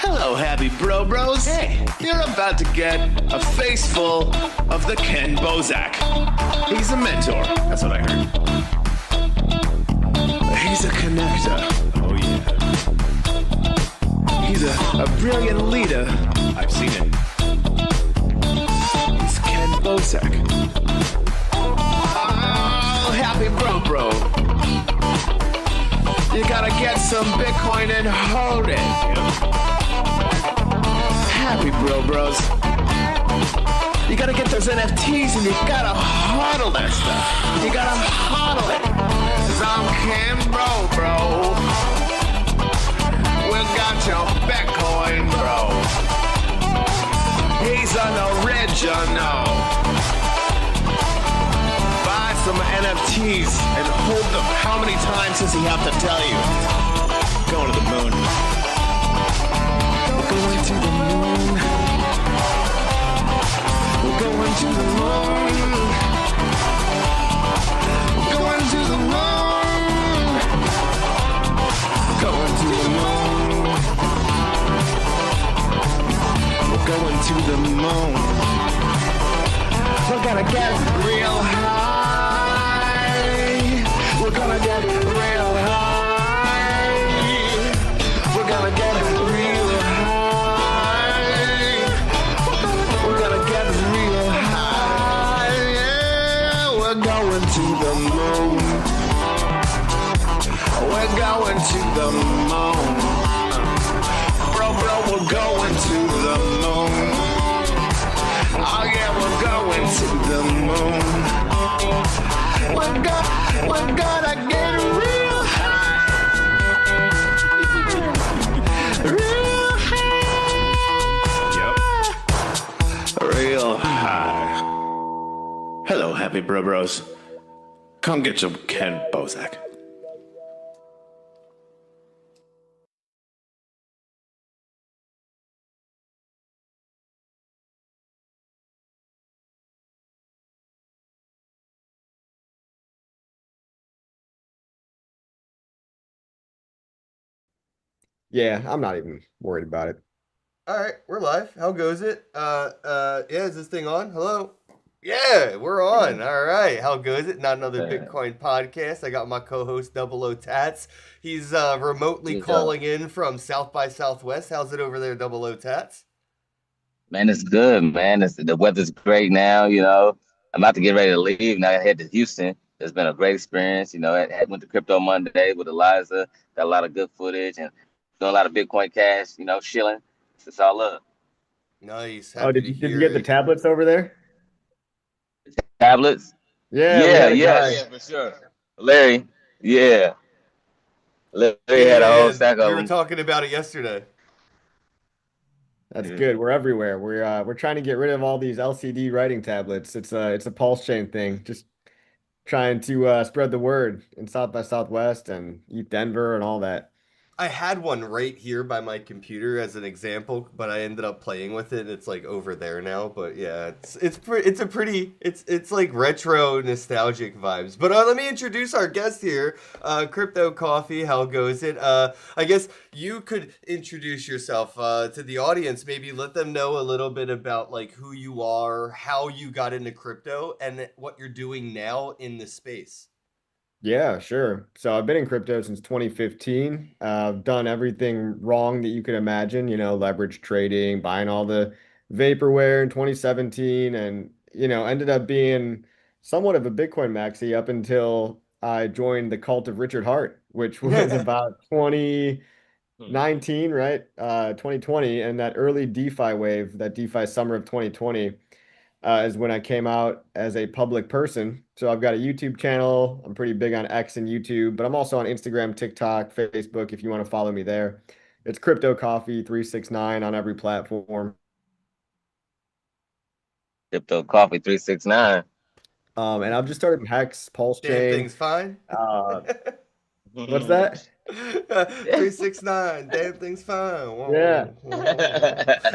Hello, happy bros. Hey, you're about to get a face full of the Ken Bozak. He's a mentor. That's what I heard. He's a connector. Oh, yeah. He's a brilliant leader. I've seen it. He's Ken Bozak. Oh, happy bro. You gotta get some Bitcoin and hold it. Happy bros. You gotta get those NFTs and you gotta hodl that stuff. You gotta hodl it. 'Cause I'm Ken bro. We got your Bitcoin, bro. He's an original. Buy some NFTs and hold them. How many times does he have to tell you? Going to the moon. We're going to the moon. We're going to the moon. We're going to the moon. Going to the moon. We're going to the moon. We're gonna get real high. We're gonna get real high. We're gonna get real high. We're gonna get real high. Yeah, we're going to the moon. We're going to the moon. Bro, we're going to the moon. Oh yeah, we're going to the moon. We're gonna get real high. Real high. Yep. Real high. Hello, happy bros. Come get some Ken Bozak. Yeah, I'm not even worried about it. All right, we're live. How goes it? Yeah, is this thing on? Hello? Yeah, we're on. All right, how goes it? Not another Bitcoin podcast. I got my co-host Double O Tats. He's remotely calling in from South by Southwest. How's it over there, Double O Tats? Man, it's good, man. The weather's great now, you know. I'm about to get ready to leave. Now I head to Houston. It's been a great experience. You know, I went to Crypto Monday with Eliza. Got a lot of good footage and doing a lot of Bitcoin Cash, you know, chilling. It's all up. Nice. Oh, did you get the tablets over there? Tablets? Yeah, for sure. Larry, yeah. Larry had a whole stack of them. We were talking about it yesterday. That's good. We're everywhere. We're trying to get rid of all these LCD writing tablets. It's a pulse chain thing. Just trying to spread the word in South by Southwest and East Denver and all that. I had one right here by my computer as an example, but I ended up playing with it. And it's like over there now, but yeah, it's like retro nostalgic vibes. But let me introduce our guest here, Crypto Coffee. How goes it? I guess you could introduce yourself to the audience. Maybe let them know a little bit about like who you are, how you got into crypto, and what you're doing now in the space. Yeah, sure. So I've been in crypto since 2015. I've done everything wrong that you could imagine, you know, leverage trading, buying all the vaporware in 2017, and, you know, ended up being somewhat of a Bitcoin maxi up until I joined the cult of Richard Hart, which was about 2019, right? 2020, and that early DeFi wave, that DeFi summer of 2020. Is when I came out as a public person. So I've got a YouTube channel. I'm pretty big on X and YouTube, but I'm also on Instagram, TikTok, Facebook, if you want to follow me there. It's Crypto Coffee 369 on every platform. Crypto Coffee 369. And I've just started Hex, Pulse Chain. Damn thing's fine. What's that? 369. Damn thing's fine. Whoa, Yeah. whoa.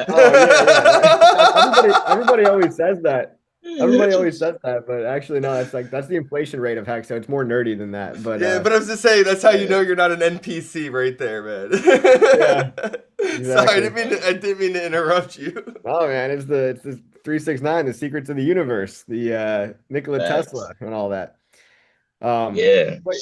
Oh, yeah. Everybody always says that. Everybody always says that, but actually, no, that's the inflation rate of hex, so it's more nerdy than that. But Yeah, but I was just saying that's how you yeah, know you're not an NPC right there, man. yeah, Sorry, exactly. I didn't mean to interrupt you. Oh man, it's the 369, the secrets of the universe, the Nikola Facts. Tesla and all that. Um, Yeah. but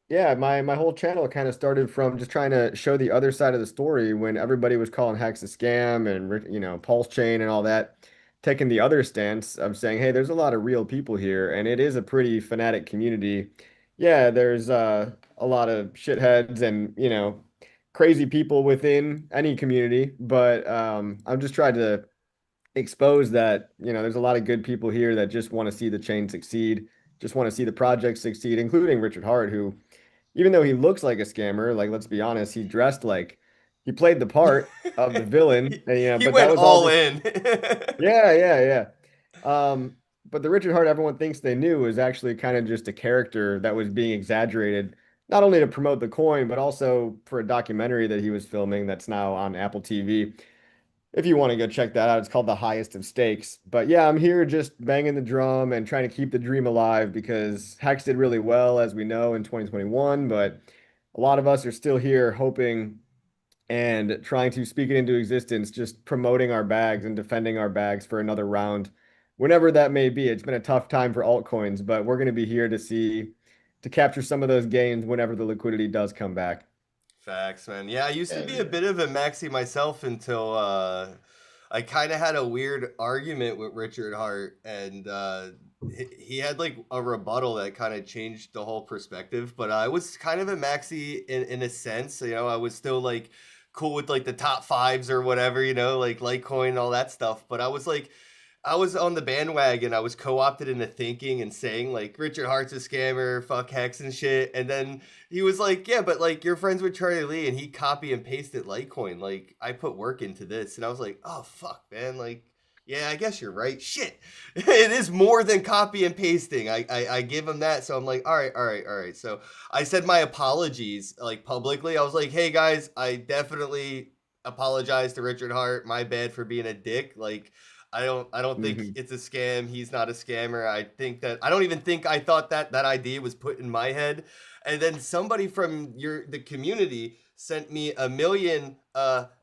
yeah, my whole channel kind of started from just trying to show the other side of the story when everybody was calling Hex a scam and Pulse Chain and all that, taking the other stance of saying, hey, there's a lot of real people here and it is a pretty fanatic community. Yeah, there's a lot of shitheads and crazy people within any community, but I'm just trying to expose that, there's a lot of good people here that just want to see the chain succeed, just want to see the project succeed, including Richard Hart, who, even though he looks like a scammer, like let's be honest, he dressed like he played the part of the villain, and He but that went was all all just in. yeah. But the Richard Hart everyone thinks they knew was actually kind of just a character that was being exaggerated, not only to promote the coin, but also for a documentary that he was filming that's now on Apple TV. If you want to go check that out, it's called The Highest of Stakes. But yeah, I'm here just banging the drum and trying to keep the dream alive because Hex did really well, as we know, in 2021. But a lot of us are still here hoping and trying to speak it into existence, just promoting our bags and defending our bags for another round, whenever that may be. It's been a tough time for altcoins, but we're going to be here to capture some of those gains whenever the liquidity does come back. Facts, man. Yeah, I used to Hell be a yeah. bit of a maxi myself until I kind of had a weird argument with Richard Hart, and he had like a rebuttal that kind of changed the whole perspective. But I was kind of a maxi in a sense. You know, I was still like cool with like the top fives or whatever. You know, like Litecoin and all that stuff. But I was on the bandwagon. I was co-opted into thinking and saying like Richard Hart's a scammer, fuck Hex and shit. And then he was like, "Yeah, but like you're friends with Charlie Lee, and he copy and pasted Litecoin. Like I put work into this." And I was like, "Oh fuck, man! Like, yeah, I guess you're right. Shit, it is more than copy and pasting. I give him that. So I'm like, all right. So I said my apologies like publicly. I was like, hey guys, I definitely apologize to Richard Hart. My bad for being a dick. Like." I don't think Hmm. it's a scam. He's not a scammer. I don't even think I thought that idea was put in my head. And then somebody from the community sent me a million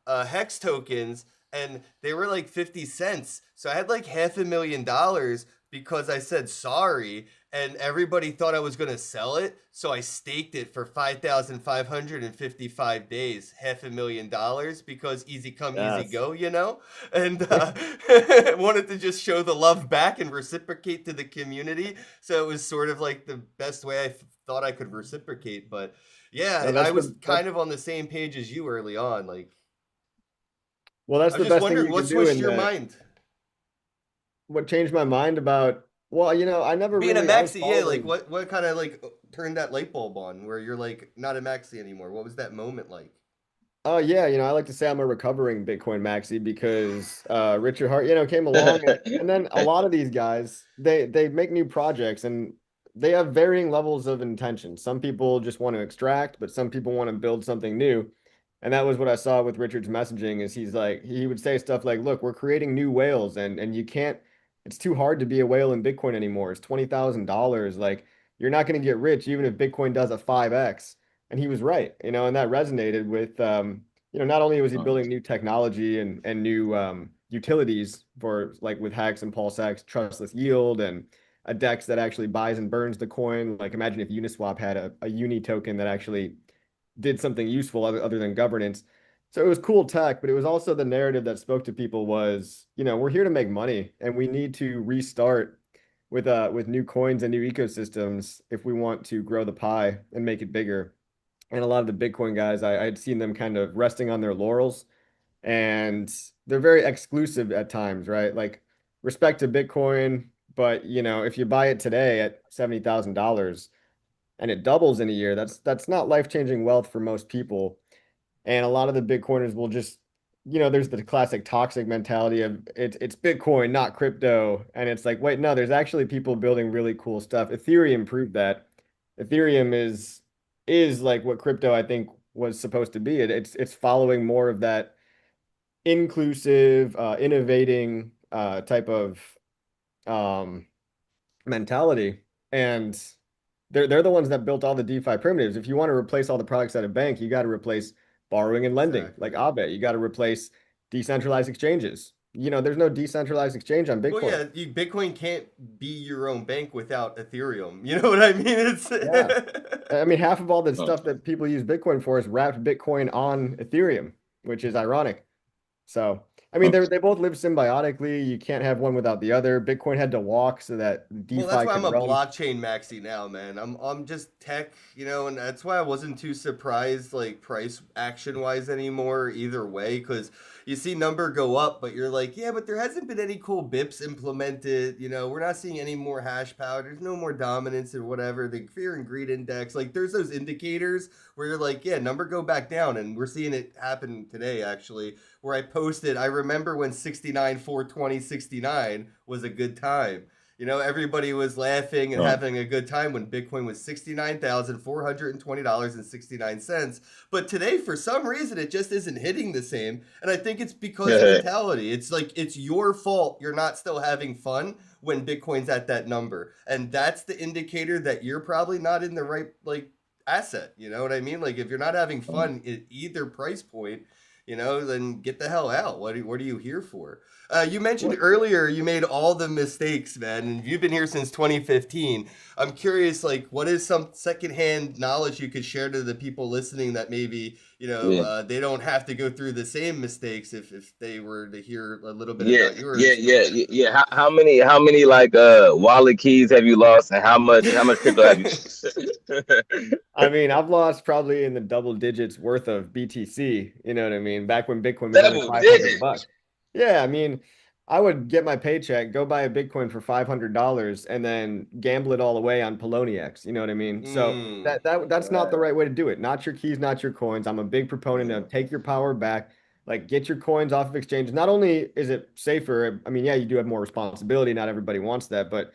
hex tokens, and they were like 50 cents. So I had like $500,000 because I said sorry, and everybody thought I was gonna sell it. So I staked it for 5,555 days, $500,000 because easy come, easy Yes. go, you know? And wanted to just show the love back and reciprocate to the community. So it was sort of like the best way thought I could reciprocate. But No, yeah, I that's was the that's kind of on the same page as you early on. Like, well, that's I was the just best thing wondering you what can do switched in your the mind? what changed my mind about, well, I never Being a really I was maxi, yeah, like following. what kind of like turned that light bulb on where you're like not a maxi anymore? What was that moment like? Oh yeah, I like to say I'm a recovering Bitcoin maxi because Richard Hart, came along and then a lot of these guys, they make new projects and they have varying levels of intention. Some people just want to extract, but some people want to build something new. And that was what I saw with Richard's messaging is he would say stuff like, "Look, we're creating new whales and you can't it's too hard to be a whale in Bitcoin anymore. It's $20,000. Like you're not going to get rich even if Bitcoin does a 5x." And he was right, and that resonated with not only was he building new technology and new utilities for like with Hex and PulseX, trustless yield and a DEX that actually buys and burns the coin. Like imagine if Uniswap had a uni token that actually did something useful other than governance. So it was cool tech, but it was also the narrative that spoke to people was, we're here to make money and we need to restart with new coins and new ecosystems if we want to grow the pie and make it bigger. And a lot of the Bitcoin guys, I'd seen them kind of resting on their laurels and they're very exclusive at times, right? Like respect to Bitcoin, but if you buy it today at $70,000 and it doubles in a year, that's not life-changing wealth for most people. And a lot of the Bitcoiners will just, there's the classic toxic mentality of it's Bitcoin, not crypto. And it's like, wait, no, there's actually people building really cool stuff. Ethereum proved that. Ethereum is like what crypto I think was supposed to be. It's following more of that inclusive, innovating type of um, mentality, and they're the ones that built all the DeFi primitives. If you want to replace all the products at a bank, you got to replace borrowing and lending, like Exactly. Aave. You got to replace decentralized exchanges. There's no decentralized exchange on Well, Bitcoin. yeah, Bitcoin can't be your own bank without Ethereum. You know what I mean? It's Yeah. I mean, half of all the Mm. stuff that people use Bitcoin for is wrapped Bitcoin on Ethereum, which is ironic. So, I mean, they both live symbiotically. You can't have one without the other. Bitcoin had to walk so that Well, that's DeFi why I'm could a run. blockchain maxi now, man. I'm just tech, and that's why I wasn't too surprised like price action wise anymore either way, because you see number go up, but you're like, yeah, but there hasn't been any cool BIPs implemented. We're not seeing any more hash power. There's no more dominance or whatever. The fear and greed index, like there's those indicators where you're like, yeah, number go back down, and we're seeing it happen today actually. Where I posted, I remember when 69 420 69 was a good time. Everybody was laughing and Mm. having a good time when Bitcoin was $69,420.69. But today, for some reason, it just isn't hitting the same. And I think it's because Yeah. mentality. It's like it's your fault you're not still having fun when Bitcoin's at that number. And that's the indicator that you're probably not in the right like asset. You know what I mean? Like if you're not having Mm. fun at either price point, then get the hell out. What are you here for? You mentioned What? earlier you made all the mistakes, man, and you've been here since 2015. I'm curious, like, what is some secondhand knowledge you could share to the people listening that maybe, Yeah. they don't have to go through the same mistakes if they were to hear a little bit Yeah, about yeah, yours. yeah, yeah. How many like wallet keys have you lost, and how much crypto have you? I mean, I've lost probably in the double digits worth of BTC. You know what I mean? Back when Bitcoin was only Double 500 digit. bucks. Yeah, I mean, I would get my paycheck, go buy a Bitcoin for $500, and then gamble it all away on Poloniex. You know what I mean? So Mm, that's not the Right. right way to do it. Not your keys, not your coins. I'm a big proponent Yeah. of take your power back. Like get your coins off of exchange. Not only is it safer, I mean, yeah, you do have more responsibility. Not everybody wants that, but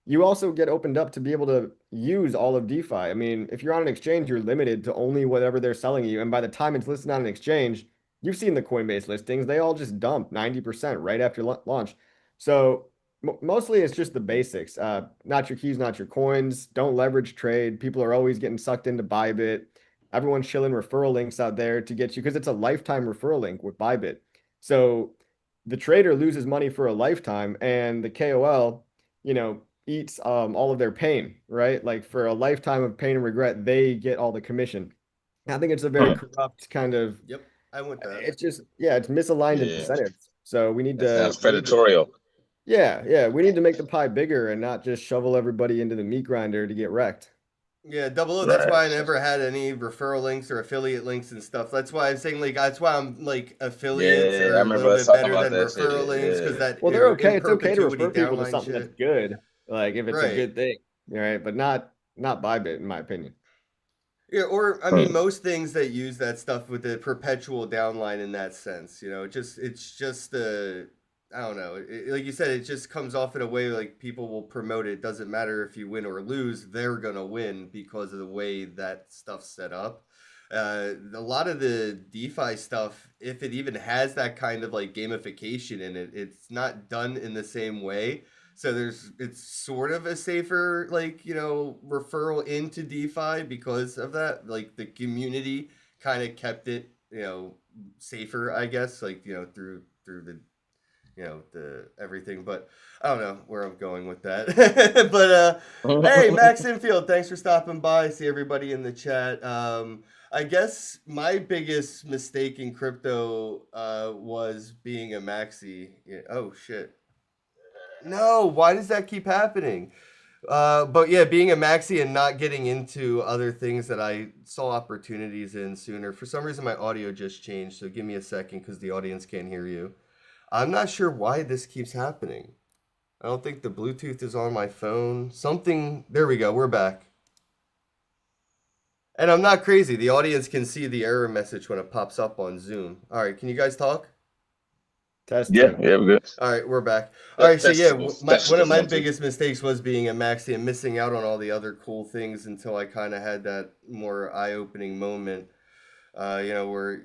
you also get opened up to be able to use all of DeFi. I mean, if you're on an exchange, you're limited to only whatever they're selling you. And by the time it's listed on an exchange, you've seen the Coinbase listings, they all just dump 90% right after launch. So mostly it's just the basics. Not your keys, not your coins. Don't leverage trade. People are always getting sucked into Bybit. Everyone's shilling referral links out there to get you because it's a lifetime referral link with Bybit. So the trader loses money for a lifetime, and the KOL, eats all of their pain, right? Like for a lifetime of pain and regret, they get all the commission. I think it's a very Hmm. corrupt kind of, yep, I want that. it's just, yeah, it's misaligned Yeah. incentives. So That sounds predatory. yeah, we need to make the pie bigger and not just shovel everybody into the meat grinder to get wrecked. Yeah, double O. That's Right. why I never had any referral links or affiliate links and stuff. That's why I'm saying like that's why I'm like affiliates Yeah, I are a remember little us bit talking better about than that referral shit. links because Yeah. that Well, they're okay. in It's okay to perpetuity refer people to downline something that's shit. good, like if it's a Right. good thing, right? But not Bybit, in my opinion. Yeah, or I mean Hmm. most things that use that stuff with the perpetual downline in that sense, it's just I don't know. Like you said, it just comes off in a way like people will promote it. It doesn't matter if you win or lose, they're gonna win because of the way that stuff's set up. A lot of the DeFi stuff, if it even has that kind of like gamification in it, it's not done in the same way. So it's sort of a safer like, referral into DeFi because of that. Like the community kind of kept it, safer, I guess, like, through the the everything, but I don't know where I'm going with that. But hey, Max Infield, thanks for stopping by. See everybody in the chat. I guess my biggest mistake in crypto was being a maxi. Yeah, oh shit. No, why does that keep happening? But yeah, being a maxi and not getting into other things that I saw opportunities in sooner. For some reason, my audio just changed, so give me a second because the audience can't hear you. I'm not sure why this keeps happening. I don't think the Bluetooth is on my phone. Something. There we go. We're back. And I'm not crazy. The audience can see the error message when it pops up on Zoom. All right. Can you guys talk? Yeah, Testing. yeah, we're good. All right. We're back. All right. So, yeah, Testicles, one of testicles, my 1, 2. biggest mistakes was being a maxi and missing out on all the other cool things until I kind of had that more eye opening moment. Where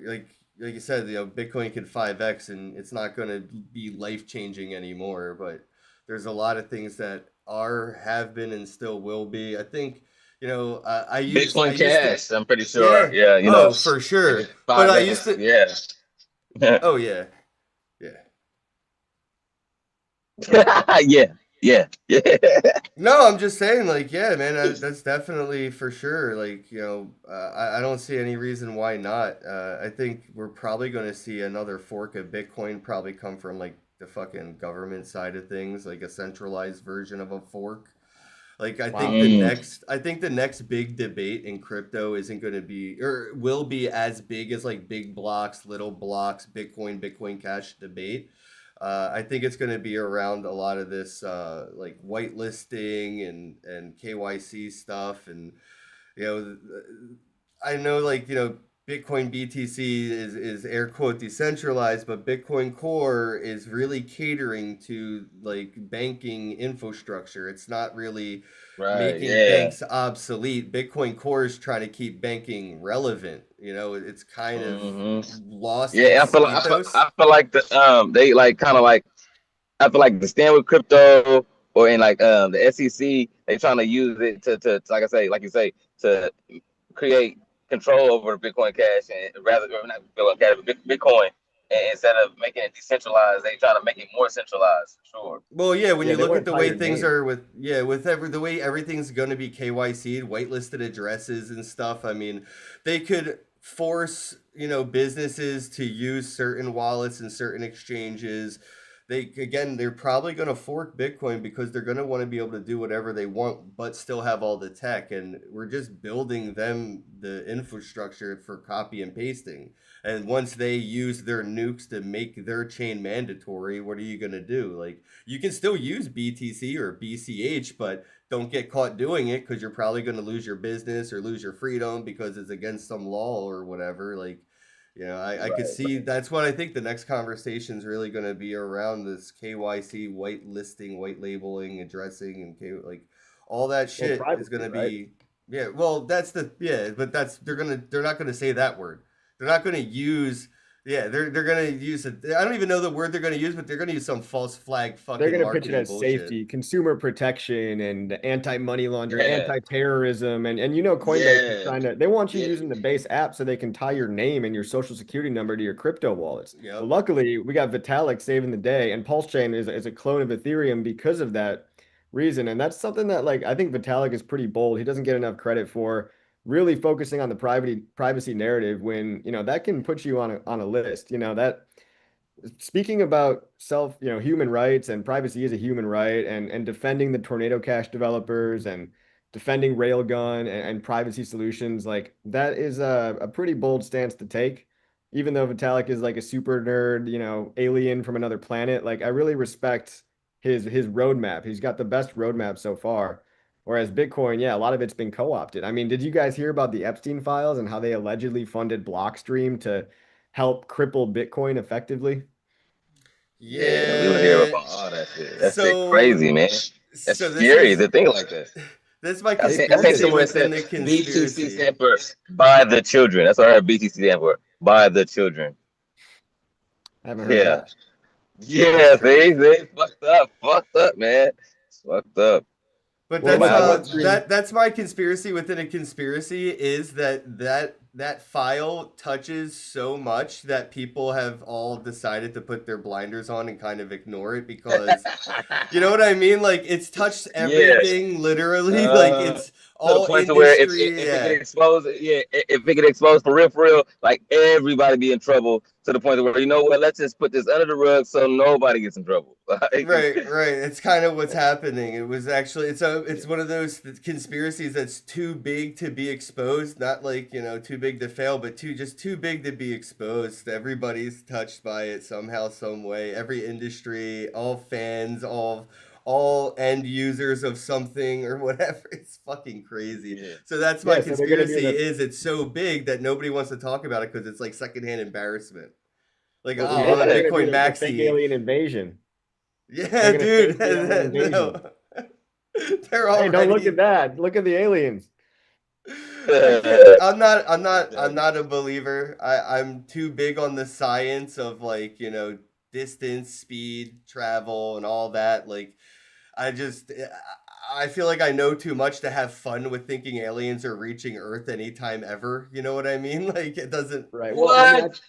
like you said, Bitcoin could 5x and it's not going to be life changing anymore. But There's a lot of things that have been, and still will be. I think, I Bitcoin used to, Cash, I'm pretty sure. yeah, Yeah, oh, for sure. But I used 5x. to, Yeah. oh yeah, yeah. Yeah. Yeah. Yeah. No, I'm just saying, like, yeah, man, that's definitely for sure. Like, I don't see any reason why not. I think we're probably going to see another fork of Bitcoin probably come from like the fucking government side of things, like a centralized version of a fork. Like, Wow. I think the next big debate in crypto isn't going to be, or will be as big as like big blocks, little blocks, Bitcoin Cash debate. I think it's going to be around a lot of this like whitelisting and KYC stuff, and you know, I know, like, Bitcoin BTC is air quote decentralized, but Bitcoin Core is really catering to like banking infrastructure. It's not really Right. making Yeah. banks obsolete. Bitcoin Core is trying to keep banking relevant. It's kind of hmm lost Yeah. its ethos. I feel like they like kind of like I feel like the stand with crypto or in like the SEC, they trying to use it to like I say, like you say, to create control over the Bitcoin Cash and rather or not Bitcoin Cash, but Bitcoin. And instead of making it decentralized, they trying to make it more centralized for sure. Well, yeah, when Yeah, you they look want at to the tie way your things name. are the way everything's going to be KYC'd, whitelisted addresses and stuff. I mean, they could force, businesses to use certain wallets and certain exchanges. They're probably going to fork Bitcoin because they're going to want to be able to do whatever they want, but still have all the tech. And we're just building them the infrastructure for copy and pasting. And once they use their nukes to make their chain mandatory, what are you going to do? Like, you can still use BTC or BCH, but don't get caught doing it because you're probably going to lose your business or lose your freedom because it's against some law or whatever. Like, I could Right. see that's what I think the next conversation is really going to be around this KYC, white listing, white labeling, addressing, and like all that Well, shit is going privacy, to right? be, yeah. Well, but they're not going to say that word. They're not going to use, yeah, they're going to use it. I don't even know the word they're going to use, but they're going to use some false flag They're fucking going to pitch it marketing as bullshit. safety, consumer protection, and anti-money laundering, Yeah. anti-terrorism, and Coinbase is Yeah. trying to. They want you Yeah. using the base app so they can tie your name and your social security number to your crypto wallets. Well, Yep. luckily, we got Vitalik saving the day, and Pulse Chain is a clone of Ethereum because of that reason. And that's something that, like, I think Vitalik is pretty bold. He doesn't get enough credit for really focusing on the privacy narrative when that can put you on a list. That speaking about human rights and privacy is a human right, and defending the Tornado Cash developers and defending Railgun and privacy solutions, like that is a pretty bold stance to take. Even though Vitalik is like a super nerd, alien from another planet, like I really respect his roadmap. He's got the best roadmap so far. Whereas Bitcoin, yeah, a lot of it's been co-opted. I mean, did you guys hear about the Epstein files and how they allegedly funded Blockstream to help cripple Bitcoin effectively? Yeah. We would hear Yeah. about all that shit. That shit So, crazy, man. That's so this scary is to think like that. this is my I They seen I seen conspiracy funded. somewhere it within said the BTC conspiracy. stand for by the children. That's what I heard BTC stand for. By the children. I haven't heard Yeah. that. That's Yeah, crazy. they fucked up, man. It's fucked up. But Well, that's with Wow. Blockstream, that's my conspiracy within a conspiracy is that file touches so much that people have all decided to put their blinders on and kind of ignore it because you know what I mean? Like, it's touched Yeah. everything literally. Like, Uh, it's to the all point to where industry. if it get Yeah. exposed, yeah, if it get exposed for real, like everybody be in trouble to the point where you know what, let's just put this under the rug so nobody gets in trouble. Like, Right. It's kind of what's happening. It was actually it's one of those conspiracies that's too big to be exposed, not like, too big to fail, but too big to be exposed. Everybody's touched by it somehow, some way. Every industry, all fans, all end users of something or whatever. It's fucking crazy. yeah, So that's my yeah, so they're gonna do conspiracy the is it's so big that nobody wants to talk about it because it's like secondhand embarrassment. Like, but oh, I'm yeah, they're yeah, gonna do Bitcoin the fake maxi. alien invasion. They're Yeah, gonna dude. fake the alien invasion. No. They're Hey, don't look already at that. Look at the aliens. I can't I'm exactly. not a believer. I'm too big on the science of, like, distance, speed, travel, and all that. Like, I just I feel like I know too much to have fun with thinking aliens are reaching Earth anytime ever. You know what I mean? Like it doesn't. Right. Well, I mean, What?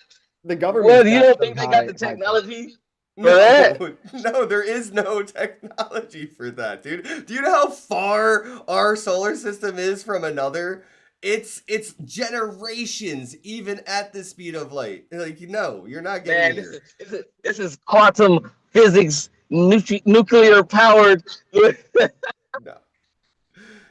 the government's What? You got don't some think they got the high. technology for that? No, no, there is no technology for that, dude. Do you know how far our solar system is from another? It's generations, even at the speed of light. Like, no, you're not getting Man, this here. is this is quantum physics, nuclear powered. No.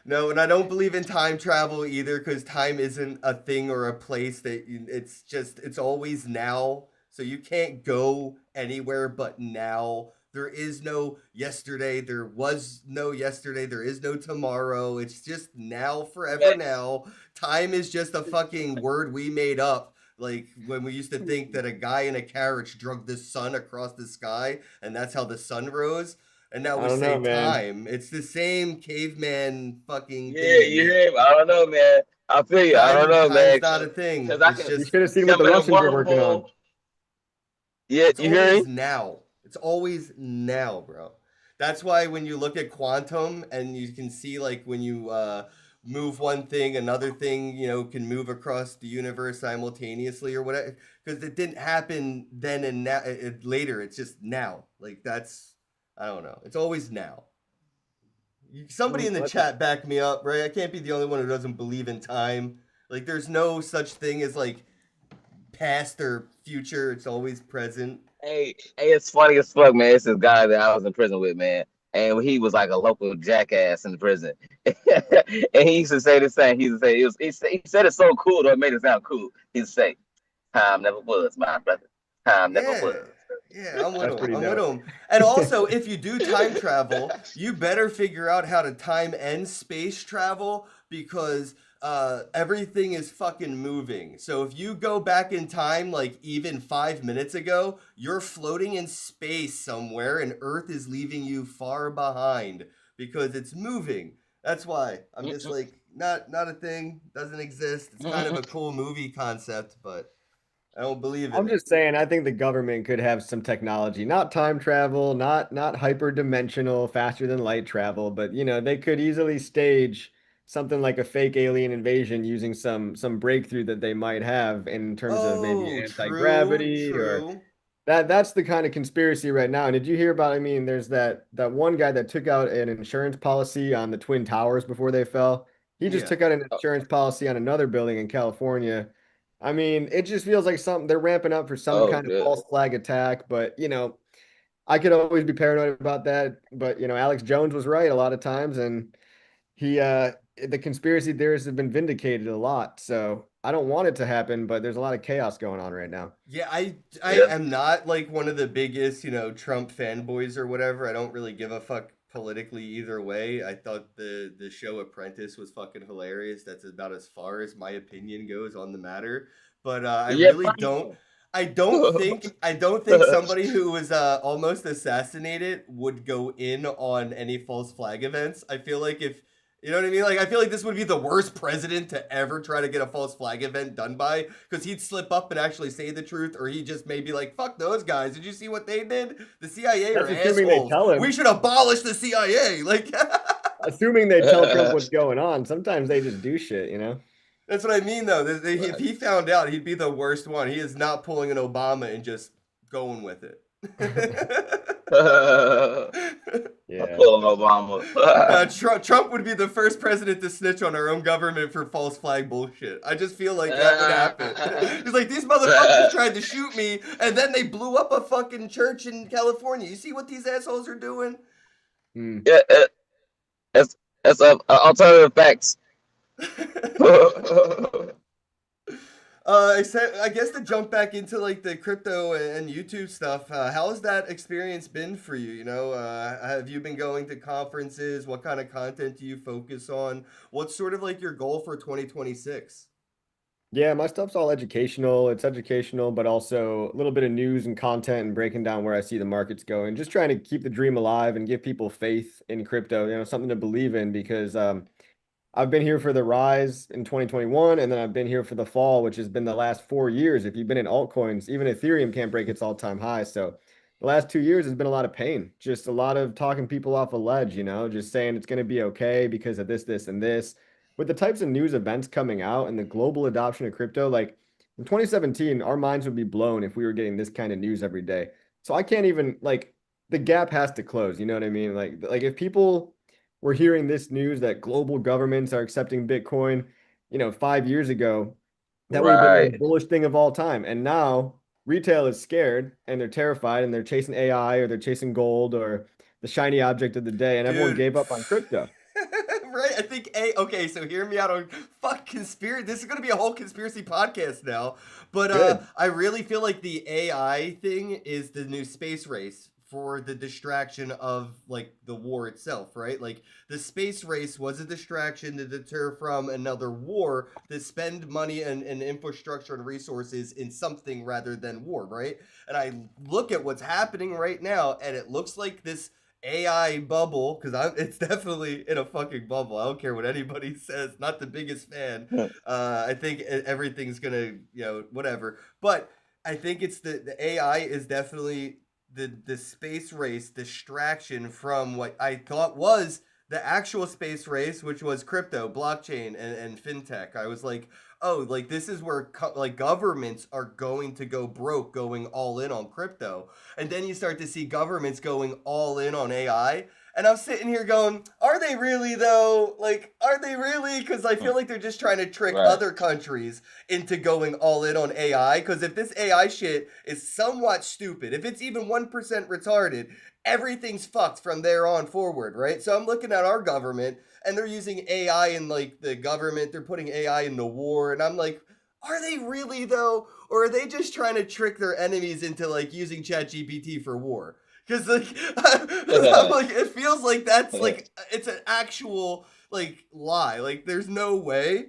No, and I don't believe in time travel either because time isn't a thing or a place it's just it's always now. So you can't go anywhere but now. There is no yesterday, there was no yesterday, there is no tomorrow. It's just now forever now. Time is just a fucking word we made up. Like when we used to think that a guy in a carriage drug the sun across the sky and that's how the sun rose. And now I we don't know, say man. time. It's the same caveman fucking Yeah, thing. you hear me? I don't know, man. I feel you. I don't know, Time's man. not a thing. Because I It's can You just should have seen what jump the in a Russians are working on. wormhole. Yeah, it's you hear always me? now. It's always now, bro. That's why when you look at quantum and you can see like when you move one thing, another thing, can move across the universe simultaneously or whatever. Because it didn't happen then and now later. It's just now. Like that's I don't know. It's always now. Somebody in the What chat back me up, right? I can't be the only one who doesn't believe in time. Like, there's no such thing as like past or future. It's always present. Hey, it's funny as fuck, man. It's this guy that I was in prison with, man. And he was like a local jackass in the prison. And he used to say this thing. He used to say, he said it so cool, though, it made it sound cool. He used to say, time never was, my brother. Time never Yeah, was. yeah, I'm with That's him. pretty I'm with dope. him. And also, if you do time travel, you better figure out how to time and space travel because everything is fucking moving. So if you go back in time, like even 5 minutes ago, you're floating in space somewhere, and Earth is leaving you far behind because it's moving. That's why I'm just like not a thing. Doesn't exist. It's kind of a cool movie concept, but I don't believe in I'm it. just saying, I think the government could have some technology, not time travel, not hyperdimensional, faster than light travel, but they could easily stage something like a fake alien invasion using some breakthrough that they might have in terms of maybe Oh, true, anti-gravity or true. that's the kind of conspiracy right now. And did you hear about, I mean, there's that one guy that took out an insurance policy on the Twin Towers before they fell. He just Yeah. took out an insurance policy on another building in California. I mean, it just feels like something they're ramping up for some Oh, kind of good. false flag attack, but I could always be paranoid about that. But Alex Jones was right a lot of times, and he the conspiracy theorists have been vindicated a lot. So I don't want it to happen, but there's a lot of chaos going on right now. Yeah, I Yeah. am not like one of the biggest, Trump fanboys or whatever. I don't really give a fuck politically either way. I thought the show Apprentice was fucking hilarious. That's about as far as my opinion goes on the matter. But I Yeah. really don't I don't think somebody who was almost assassinated would go in on any false flag events. I feel like if you know what I mean? Like, I feel like this would be the worst president to ever try to get a false flag event done by because he'd slip up and actually say the truth, or he just maybe like, fuck those guys. Did you see what they did? The CIA are That's assuming they assholes. tell We him. should abolish the CIA. Like, Assuming they tell Trump what's going on. Sometimes they just do shit. that's what I mean, though. If Right. he found out, he'd be the worst one. He is not pulling an Obama and just going with it. I'm Yeah. pulling Obama. Trump would be the first president to snitch on our own government for false flag bullshit. I just feel like that would happen. He's like, these motherfuckers tried to shoot me, and then they blew up a fucking church in California. You see what these assholes are doing? Hmm. Yeah, that's alternative facts. I guess to jump back into like the crypto and YouTube stuff, how has that experience been for you? Have you been going to conferences? What kind of content do you focus on? What's sort of like your goal for 2026? Yeah, my stuff's all educational. It's educational, but also a little bit of news and content and breaking down where I see the markets going. Just trying to keep the dream alive and give people faith in crypto, something to believe in because I've been here for the rise in 2021, and then I've been here for the fall, which has been the last 4 years. If you've been in altcoins, even Ethereum can't break its all-time high. So the last 2 years has been a lot of pain, just a lot of talking people off a ledge, just saying it's going to be okay because of this, and this. With the types of news events coming out and the global adoption of crypto, like in 2017, our minds would be blown if we were getting this kind of news every day. So I can't even like the gap has to close. You know what I mean? Like if people were hearing this news that global governments are accepting Bitcoin, 5 years ago, that would have been the most Right. bullish thing of all time. And now retail is scared and they're terrified and they're chasing AI or they're chasing gold or the shiny object of the day, and everyone Dude. gave up on crypto. Right, I think okay, so hear me out on fuck conspiracy. This is gonna be a whole conspiracy podcast now. But Good. I really feel like the AI thing is the new space race for the distraction of like the war itself, right? Like the space race was a distraction to deter from another war to spend money and infrastructure and resources in something rather than war, right? And I look at what's happening right now, and it looks like this AI bubble, because it's definitely in a fucking bubble. I don't care what anybody says. Not the biggest fan. I think everything's gonna, whatever. But I think it's the AI is definitely the space race distraction from what I thought was the actual space race, which was crypto, blockchain, and fintech. I was like, oh, like this is where like governments are going to go broke, going all in on crypto, and then you start to see governments going all in on AI. And I'm sitting here going, are they really though? Like, are they really? Because I feel like they're just trying to trick Right. other countries into going all in on AI. Because if this AI shit is somewhat stupid, if it's even 1% retarded, everything's fucked from there on forward, right? So I'm looking at our government and they're using AI in like the government, they're putting AI in the war, and I'm like, are they really though? Or are they just trying to trick their enemies into like using ChatGPT for war? Because like, I'm like, it feels like that's like it's an actual like lie. Like there's no way.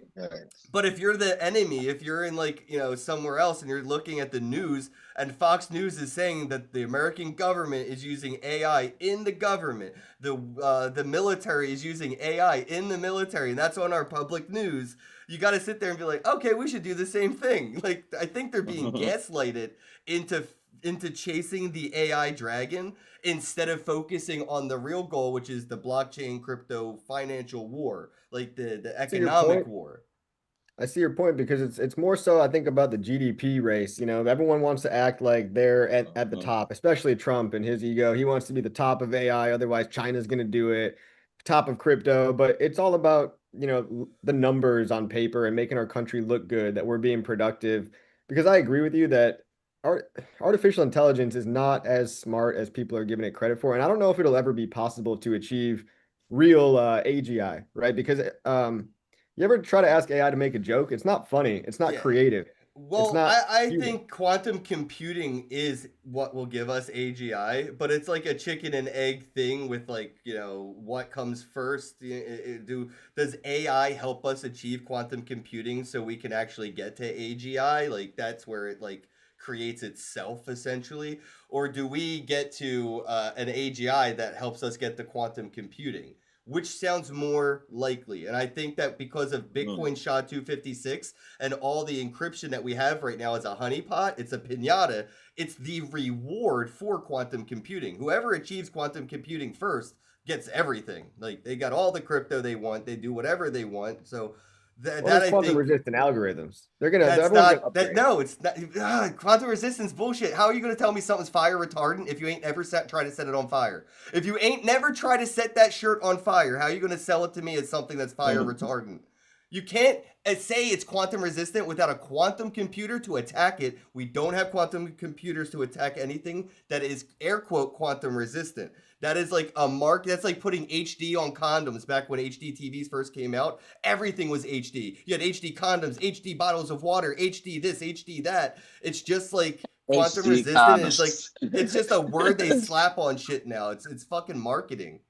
But if you're the enemy, if you're in like, somewhere else and you're looking at the news and Fox News is saying that the American government is using AI in the government, the military is using AI in the military, and that's on our public news, you got to sit there and be like, okay, we should do the same thing. Like I think they're being gaslighted into chasing the AI dragon instead of focusing on the real goal, which is the blockchain crypto financial war, like the To your economic point, war. I see your point because it's more so I think about the GDP race. Everyone wants to act like they're at the top, especially Trump and his ego. He wants to be the top of AI, otherwise China's going to do it, top of crypto. But it's all about, the numbers on paper and making our country look good, that we're being productive. Because I agree with you that artificial intelligence is not as smart as people are giving it credit for. And I don't know if it'll ever be possible to achieve real AGI, right? Because you ever try to ask AI to make a joke? It's not funny. It's not Yeah. creative. It's Well, not I human. think quantum computing is what will give us AGI, but it's like a chicken and egg thing with like, what comes first? Does AI help us achieve quantum computing so we can actually get to AGI? Like that's where it like creates itself essentially, or do we get to an AGI that helps us get to quantum computing? Which sounds more likely? And I think that because of Bitcoin SHA-256 and all the encryption that we have right now as a honeypot, it's a pinata. It's the reward for quantum computing. Whoever achieves quantum computing first gets everything. Like they got all the crypto they want. They do whatever they want. So Well, that there's I quantum think resistant algorithms. that's Everyone's gonna not that. upgrade. No, it's not. Quantum resistance bullshit. How are you gonna tell me something's fire retardant if you ain't ever try to set it on fire? If you ain't never try to set that shirt on fire, how are you gonna sell it to me as something that's fire retardant? You can't say it's quantum resistant without a quantum computer to attack it. We don't have quantum computers to attack anything that is air quote quantum resistant. That is like a mark. That's like putting HD on condoms back when HD TVs first came out. Everything was HD. You had HD condoms, HD bottles of water, HD this, HD that. It's just like quantum HD resistant is like condoms. it's just a word they slap on shit now. It's fucking marketing.